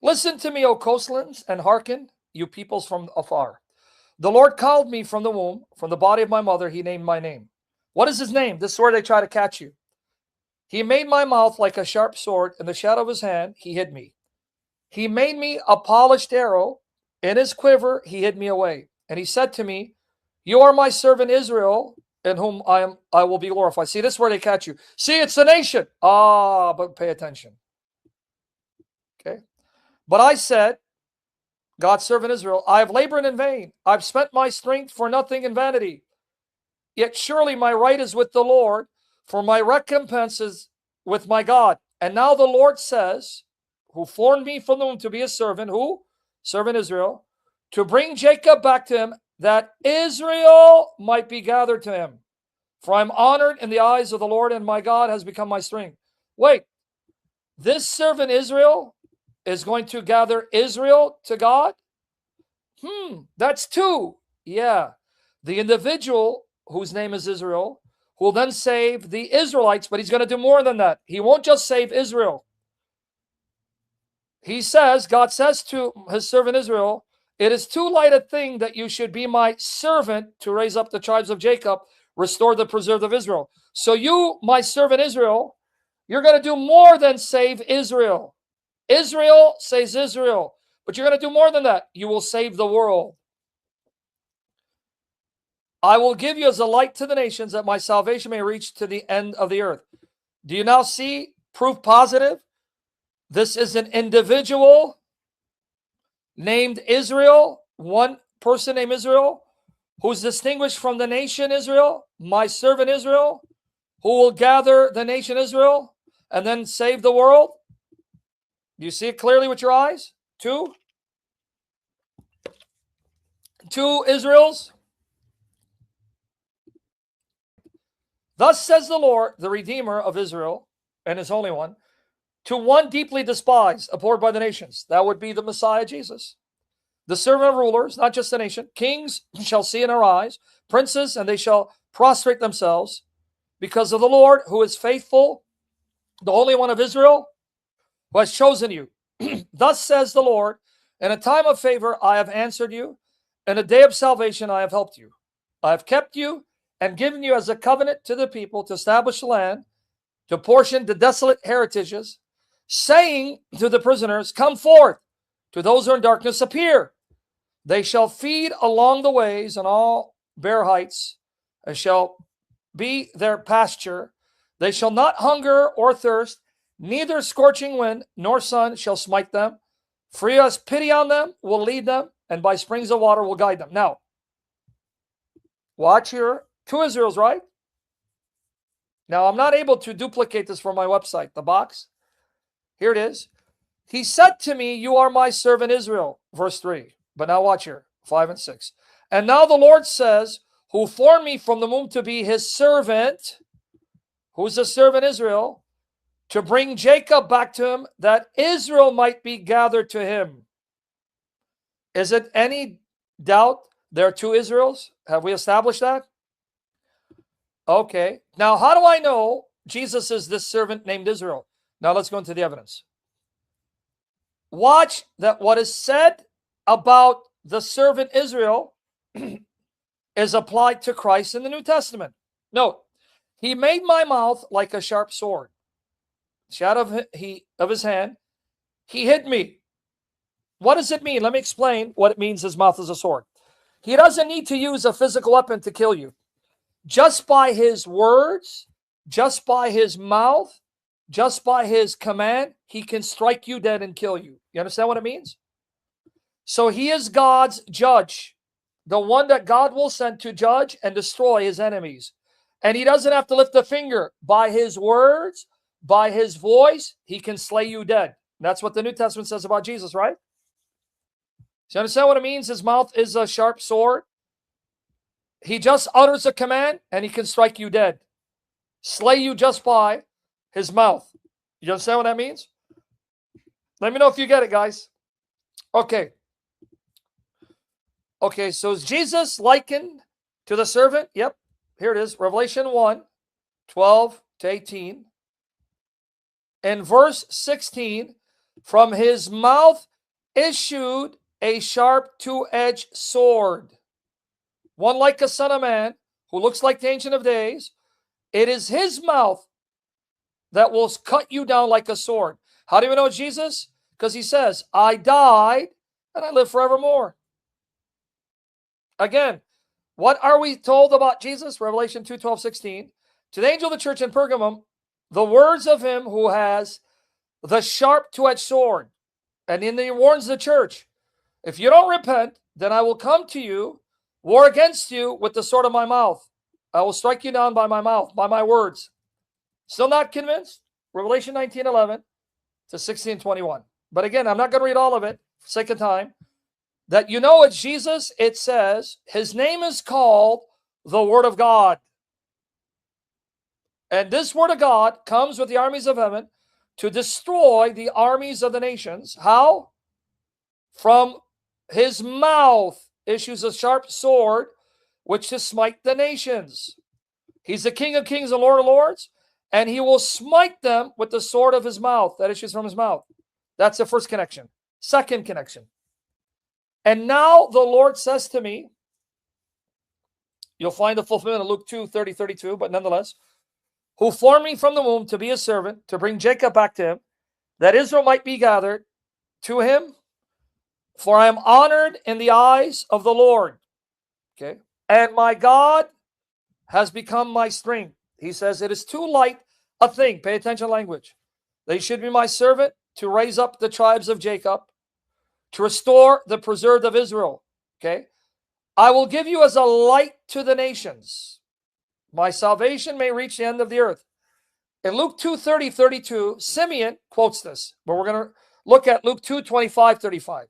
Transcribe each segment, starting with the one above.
Listen to me, O coastlands, and hearken, you peoples from afar. The Lord called me from the womb, from the body of my mother, he named my name. What is his name? This is where they try to catch you. He made my mouth like a sharp sword. In the shadow of his hand, he hid me. He made me a polished arrow. In his quiver, he hid me away. And he said to me, you are my servant Israel, in whom I will be glorified. See, this is where they catch you. See, it's the nation. Ah, but pay attention. Okay. But I said, God's servant Israel, I have labored in vain. I've spent my strength for nothing in vanity. Yet surely my right is with the Lord, for my recompense is with my God. And now the Lord says, who formed me from the womb to be a servant, who? Servant Israel, to bring Jacob back to him, that Israel might be gathered to him. For I'm honored in the eyes of the Lord, and my God has become my strength. Wait, this servant Israel is going to gather Israel to God? That's two. Yeah. The individual whose name is Israel will then save the Israelites, but he's going to do more than that. He won't just save Israel. He says, God says to his servant Israel, it is too light a thing that you should be my servant to raise up the tribes of Jacob, restore the preserved of Israel. So you, my servant Israel, you're going to do more than save Israel. Israel saves Israel, but you're going to do more than that. You will save the world. I will give you as a light to the nations, that my salvation may reach to the end of the earth. Do you now see proof positive? This is an individual named Israel, one person named Israel, who's distinguished from the nation Israel, my servant Israel, who will gather the nation Israel and then save the world. Do you see it clearly with your eyes? Two Israels. Thus says the Lord, the Redeemer of Israel, and his Holy One, to one deeply despised, abhorred by the nations. That would be the Messiah, Jesus. The servant of rulers, not just the nation. Kings shall see and arise, princes, and they shall prostrate themselves, because of the Lord, who is faithful, the Holy One of Israel, who has chosen you. Thus says the Lord, in a time of favor I have answered you, in a day of salvation I have helped you. I have kept you and given you as a covenant to the people, to establish the land, to portion the desolate heritages, saying to the prisoners, come forth, to those who are in darkness, appear. They shall feed along the ways and all bare heights, and shall be their pasture. They shall not hunger or thirst, neither scorching wind nor sun shall smite them. For he has pity on them, will lead them, and by springs of water will guide them. Now, watch here. Two Israels, right? Now, I'm not able to duplicate this from my website, the box. Here it is. He said to me, you are my servant Israel, verse 3. But now watch here, 5 and 6. And now the Lord says, who formed me from the womb to be his servant, who's the servant Israel, to bring Jacob back to him, that Israel might be gathered to him. Is it any doubt there are two Israels? Have we established that? Okay. Now, how do I know Jesus is this servant named Israel? Now, let's go into the evidence. Watch that what is said about the servant Israel is applied to Christ in the New Testament. Note, he made my mouth like a sharp sword. Shadow of his hand, he hid me. What does it mean? Let me explain what it means his mouth is a sword. He doesn't need to use a physical weapon to kill you. Just by his words, just by his mouth, just by his command, he can strike you dead and kill you. You understand what it means? So he is God's judge, the one that God will send to judge and destroy his enemies. And he doesn't have to lift a finger. By his words, by his voice, he can slay you dead. That's what the New Testament says about Jesus, right? So you understand what it means? His mouth is a sharp sword. He just utters a command and he can strike you dead. Slay you just by his mouth. You understand what that means? Let me know if you get it, guys. Okay. Okay, so is Jesus likened to the servant? Yep. Here it is. Revelation 1, 12 to 18. In verse 16, From his mouth issued a sharp two-edged sword, one like a son of man, who looks like the Ancient of Days. It is his mouth that will cut you down like a sword. How do we know Jesus? Because he says, I died and I live forevermore. Again, what are we told about Jesus? Revelation 2:12-16. To the angel of the church in Pergamum, the words of him who has the sharp two-edged sword. And then he warns the church, if you don't repent, then I will come to you, war against you with the sword of my mouth. I will strike you down by my mouth, by my words. Still not convinced? Revelation 19:11-16:21. But again, I'm not going to read all of it for sake of time. That you know it's Jesus, it says, his name is called the Word of God. And this Word of God comes with the armies of heaven to destroy the armies of the nations. How? From his mouth issues a sharp sword, which to smite the nations. He's the King of kings and Lord of lords, and he will smite them with the sword of his mouth that issues from his mouth. That's the first connection. Second connection. And now the Lord says to me, you'll find the fulfillment of Luke 2:30-32, but nonetheless, who formed me from the womb to be a servant, to bring Jacob back to him, that Israel might be gathered to him, for I am honored in the eyes of the Lord. Okay. And my God has become my strength. He says, it is too light a thing, pay attention to language, they should be my servant to raise up the tribes of Jacob, to restore the preserved of Israel. Okay. I will give you as a light to the nations. My salvation may reach the end of the earth. In Luke 2:30-32, Simeon quotes this, but we're going to look at Luke 2:25-35.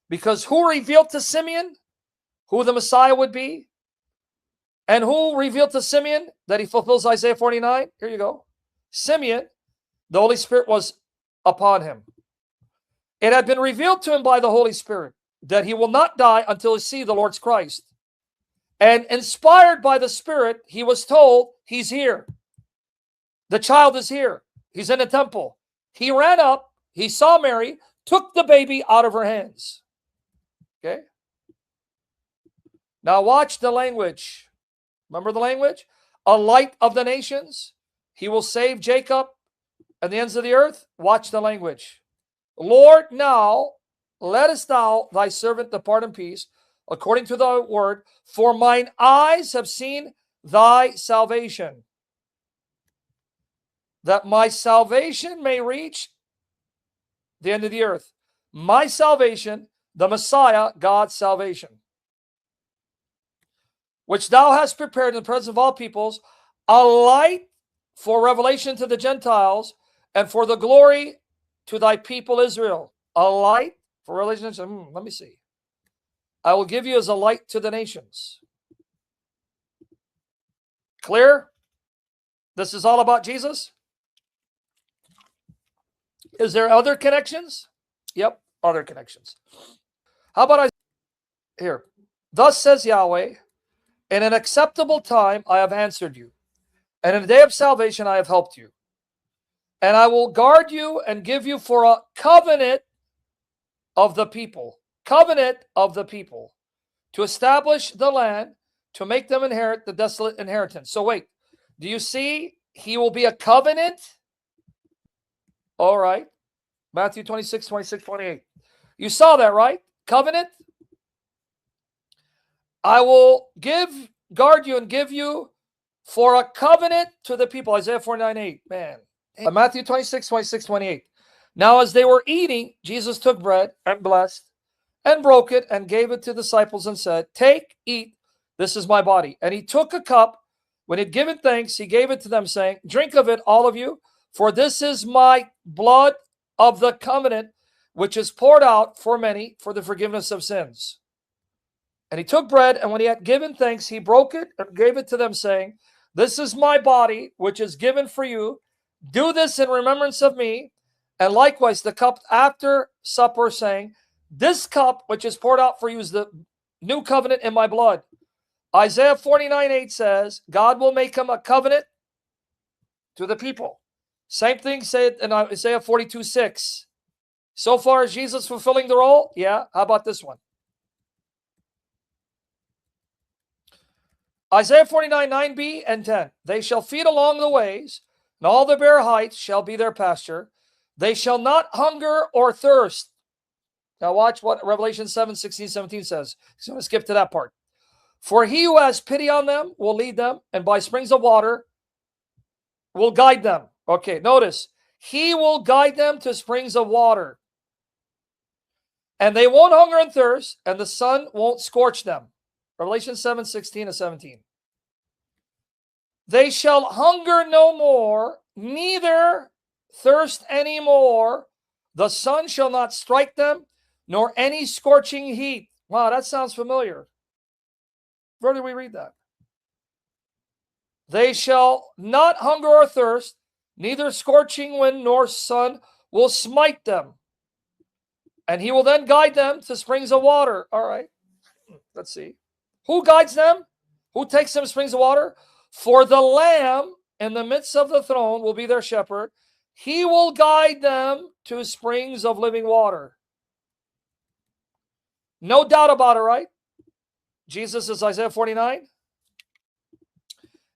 Because who revealed to Simeon who the Messiah would be? And who revealed to Simeon that he fulfills Isaiah 49? Here you go. Simeon, the Holy Spirit was upon him. It had been revealed to him by the Holy Spirit that he will not die until he see the Lord's Christ. And inspired by the Spirit, he was told, he's here. The child is here. He's in the temple. He ran up, he saw Mary, took the baby out of her hands. Okay? Now watch the language. Remember the language? A light of the nations. He will save Jacob and the ends of the earth. Watch the language. Lord, now lettest thou thy servant depart in peace, according to thy word, for mine eyes have seen thy salvation, that my salvation may reach the end of the earth. My salvation, the Messiah, God's salvation, which thou hast prepared in the presence of all peoples, a light for revelation to the Gentiles, and for the glory to thy people Israel. A light for revelation. Let me see. I will give you as a light to the nations. Clear? This is all about Jesus? Is there other connections? Yep, other connections. How about here? Thus says Yahweh, in an acceptable time I have answered you, and in a day of salvation I have helped you. And I will guard you and give you for a covenant of the people. Covenant of the people. To establish the land, to make them inherit the desolate inheritance. So wait, do you see he will be a covenant? All right. Matthew 26:26-28. You saw that, right? Covenant. I will guard you and give you for a covenant to the people. Isaiah 49:8. Man. Matthew 26:26-28. Now as they were eating, Jesus took bread and blessed and broke it and gave it to the disciples and said, take, eat, this is my body. And he took a cup. When he had given thanks, he gave it to them, saying, drink of it, all of you, for this is my blood of the covenant, which is poured out for many for the forgiveness of sins. And he took bread, and when he had given thanks, he broke it and gave it to them, saying, this is my body, which is given for you. Do this in remembrance of me. And likewise the cup after supper, saying, this cup which is poured out for you is the new covenant in my blood. Isaiah 49:8 says, God will make him a covenant to the people. Same thing said in Isaiah 42:6. So far, is Jesus fulfilling the role? Yeah. How about this one? Isaiah 49, 9b and 10. They shall feed along the ways, and all the bare heights shall be their pasture. They shall not hunger or thirst. Now watch what Revelation 7, 16, 17 says. So I'm going to skip to that part. For he who has pity on them will lead them, and by springs of water will guide them. Okay, notice. He will guide them to springs of water. And they won't hunger and thirst, and the sun won't scorch them. Revelation 7, 16 and 17. They shall hunger no more, neither thirst any more. The sun shall not strike them, nor any scorching heat. Wow, that sounds familiar. Where did we read that? They shall not hunger or thirst, neither scorching wind nor sun will smite them. And he will then guide them to springs of water. All right, let's see. Who guides them? Who takes them to springs of water? For the Lamb in the midst of the throne will be their shepherd. He will guide them to springs of living water. No doubt about it, right? Jesus is Isaiah 49.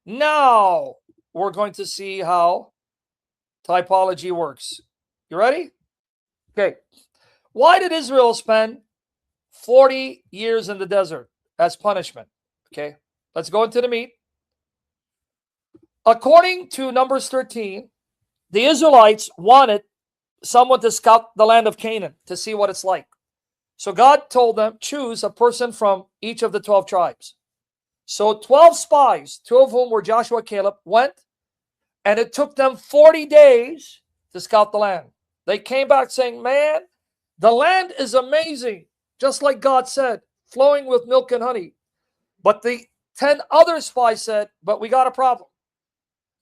Now we're going to see how typology works. You ready? Okay. Why did Israel spend 40 years in the desert as punishment? Okay. Let's go into the meat. According to Numbers 13, the Israelites wanted someone to scout the land of Canaan to see what it's like. So God told them, choose a person from each of the 12 tribes. So 12 spies, 2 of whom were Joshua and Caleb, went, and it took them 40 days to scout the land. They came back saying, man, the land is amazing, just like God said, flowing with milk and honey. But the 10 other spies said, but we got a problem.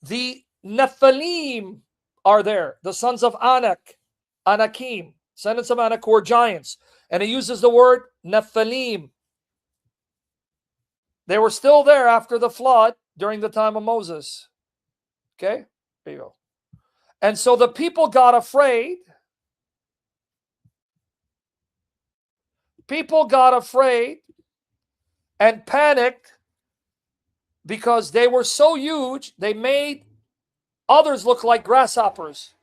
The Nephilim are there, the sons of Anak, Anakim, descendants of Anak, who are giants. And it uses the word Nephilim. They were still there after the flood during the time of Moses. Okay, there you go. And so the people got afraid. People got afraid and panicked because they were so huge, they made others look like grasshoppers.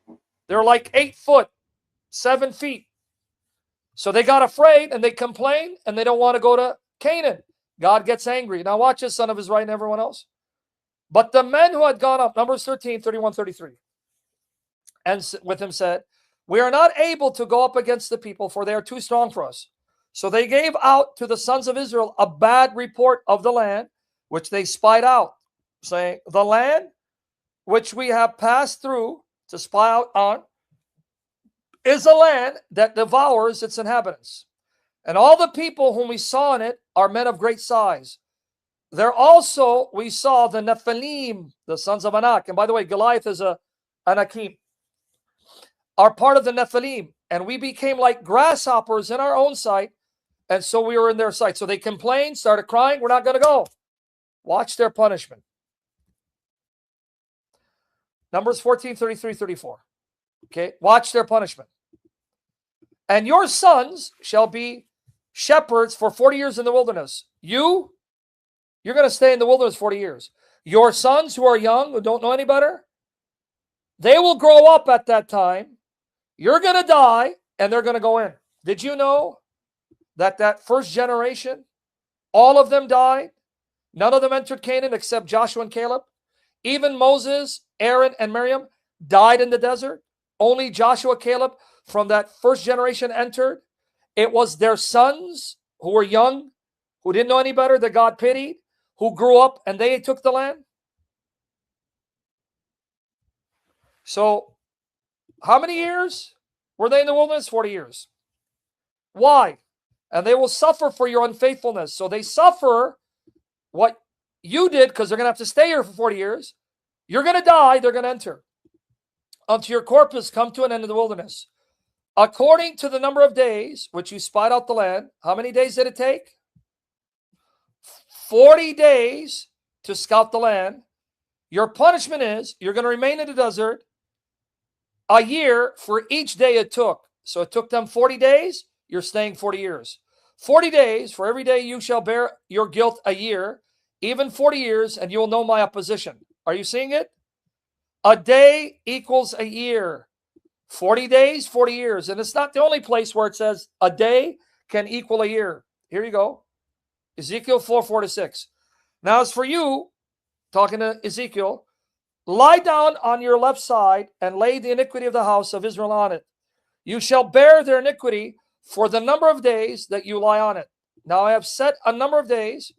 They're like 8 foot, 7 feet. So they got afraid and they complained and they don't want to go to Canaan. God gets angry. Now watch this, son of his right and everyone else. But the men who had gone up, Numbers 13, 31, 33, and with him said, we are not able to go up against the people, for they are too strong for us. So they gave out to the sons of Israel a bad report of the land, which they spied out, saying, the land which we have passed through to spy out on is a land that devours its inhabitants. And all the people whom we saw in it are men of great size. There also we saw the Nephilim, the sons of Anak. And by the way, Goliath is a Anakim, are part of the Nephilim. And we became like grasshoppers in our own sight. And so we were in their sight. So they complained, started crying, we're not going to go. Watch their punishment. Numbers 14, 33, 34. Okay, watch their punishment. And your sons shall be shepherds for 40 years in the wilderness. You're going to stay in the wilderness 40 years. Your sons who are young, who don't know any better, they will grow up at that time. You're going to die, and they're going to go in. Did you know that first generation, all of them died? None of them entered Canaan except Joshua and Caleb. Even Moses, Aaron, and Miriam died in the desert. Only Joshua, Caleb from that first generation entered. It was their sons who were young, who didn't know any better, that God pitied, who grew up and they took the land. So how many years were they in the wilderness? 40 years. Why? And they will suffer for your unfaithfulness. So they suffer what you did because they're going to have to stay here for 40 years. You're going to die. They're going to enter. Until your corpus come to an end in the wilderness. According to the number of days which you spied out the land, how many days did it take? 40 days to scout the land. Your punishment is you're going to remain in the desert a year for each day it took. So it took them 40 days. You're staying 40 years. 40 days, for every day you shall bear your guilt a year, even 40 years, and you will know my opposition. Are you seeing it? A day equals a year. 40 days, 40 years. And it's not the only place where it says a day can equal a year. Here you go. Ezekiel 4:4-6. Now, as for you, talking to Ezekiel, lie down on your left side and lay the iniquity of the house of Israel on it. You shall bear their iniquity for the number of days that you lie on it. Now I have set a number of days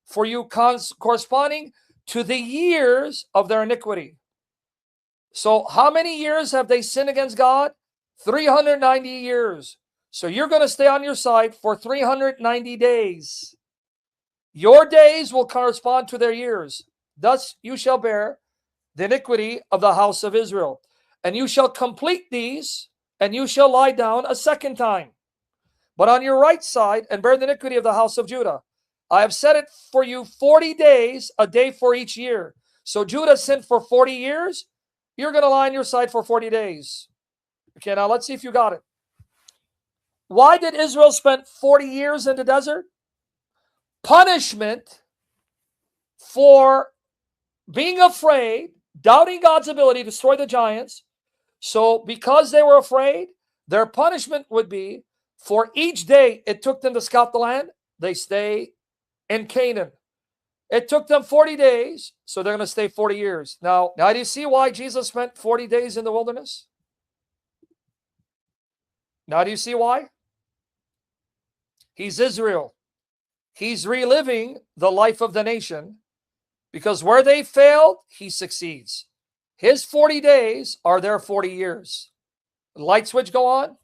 for you corresponding to the years of their iniquity. So how many years have they sinned against God? 390 years. So you're going to stay on your side for 390 days. Your days will correspond to their years. Thus you shall bear the iniquity of the house of Israel. And you shall complete these, and you shall lie down a second time, but on your right side, and bear the iniquity of the house of Judah. I have set it for you 40 days, a day for each year. So Judah sinned for 40 years. You're going to lie on your side for 40 days. Okay, now let's see if you got it. Why did Israel spend 40 years in the desert? Punishment for being afraid, doubting God's ability to destroy the giants. So because they were afraid, their punishment would be for each day it took them to scout the land, they stay in Canaan. It took them 40 days, so they're going to stay 40 years. Now do you see why Jesus spent 40 days in the wilderness? Now do you see why? He's Israel. He's reliving the life of the nation, because where they failed, he succeeds. His 40 days are their 40 years. The light switch go on,